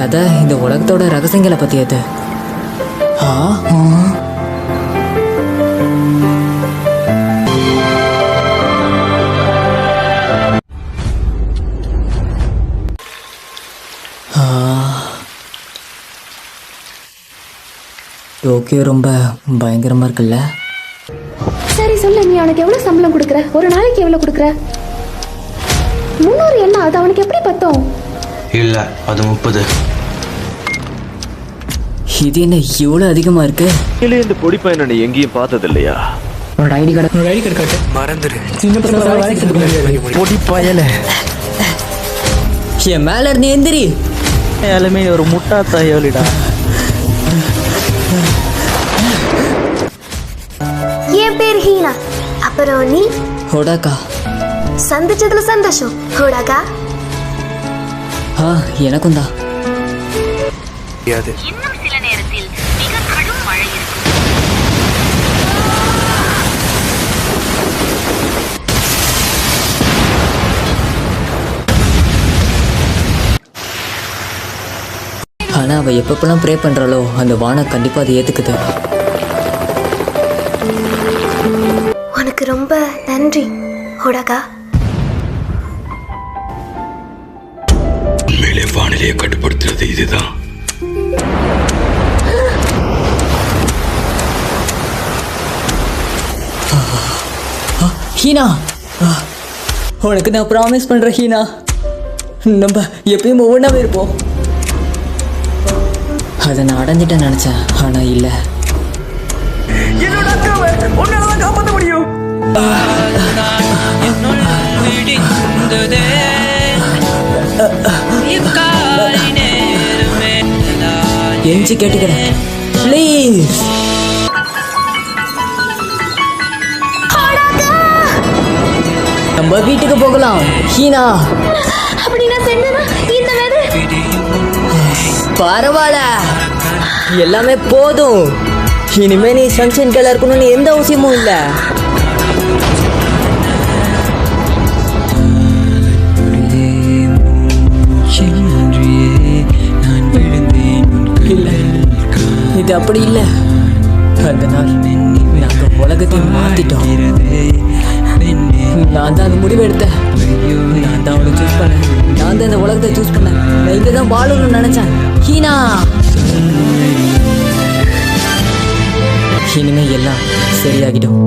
கதை இந்த உலகத்தோட ரகசியங்களை பத்தியது. டோக்கியோ ரொம்ப பயங்கரமா இருக்குல்ல? சரி சொல்லு, நீ அவனுக்கு எவ்வளவு சம்பளம் கொடுக்குற? ஒரு நாளைக்கு எவ்வளவு கொடுக்குற? 300 என்ன? அது அவனுக்கு எப்படி பத்தும்? இல்ல, அது 30. இது என்ன இவ்வளவு அதிகமா இருக்கு? இல்ல, இந்த பொடி பையனை நீ எங்கேயும் பார்த்தது இல்லையா? ஒரு ஐடி கார்டு காட்டு. மறந்துரு. பொடி பயல என் மேல இருந்து எந்திரி. எல்லாமே ஒரு முட்டா தாயோலிடா. என் பேர் ஹீனா. அப்புறம் நீ? ஹோடாக்கா. சந்திச்சதுல சந்தோஷம். ஹோடாக்கா. எனக்கும் தான். இன்னும் சில நேரத்தில் மிக கடும் மழை இருக்கும். ஆனா அவ எப்பப்பெல்லாம் ப்ரே பண்றாளோ அந்த வானம் கண்டிப்பா அதை ஏத்துக்குது. உனக்கு ரொம்ப நன்றி ஹோடாக்கா. உண்மையிலே வானிலையை கட்டுப்படுத்துறது இதுதான். ஹீனா, உனக்கு நான் ப்ராமிஸ் பண்றேன் ஹீனா, நம்ம எப்பயும் ஒவ்வொன்றாவே இருப்போம். அதை நான் அடைஞ்சிட்டேன்னு நினைச்சேன், ஆனா இல்ல. என்னோட அக்காவை உன்னாலதான் காப்பாற்ற முடியும். எஞ்சி கேட்டுக்கிறேன் ப்ளீஸ். நம்ம வீட்டுக்கு போகலாம் ஹீனா. அப்படின்னா சென்னா இந்த வேலை பரவாயில்ல, எல்லாமே போதும். இனிமே நீ சன்ஷைன் கலர் இருக்கணும்னு எந்த அவசியமும் இல்லை. இது அப்படி இல்லை. அந்த நாள் நாங்க உலகத்தை மாத்திட்டோம். நான் தான் அந்த முடிவு எடுத்தேன். நான் தான் அவனை சூஸ் பண்ணேன். நான் தான் இந்த உலகத்தை சூஸ் பண்ணேன். நான் இங்கே தான் வாழணும்னு நினைச்சேன். ஹீனா, இனிமே எல்லாம் சரியாகிடும்.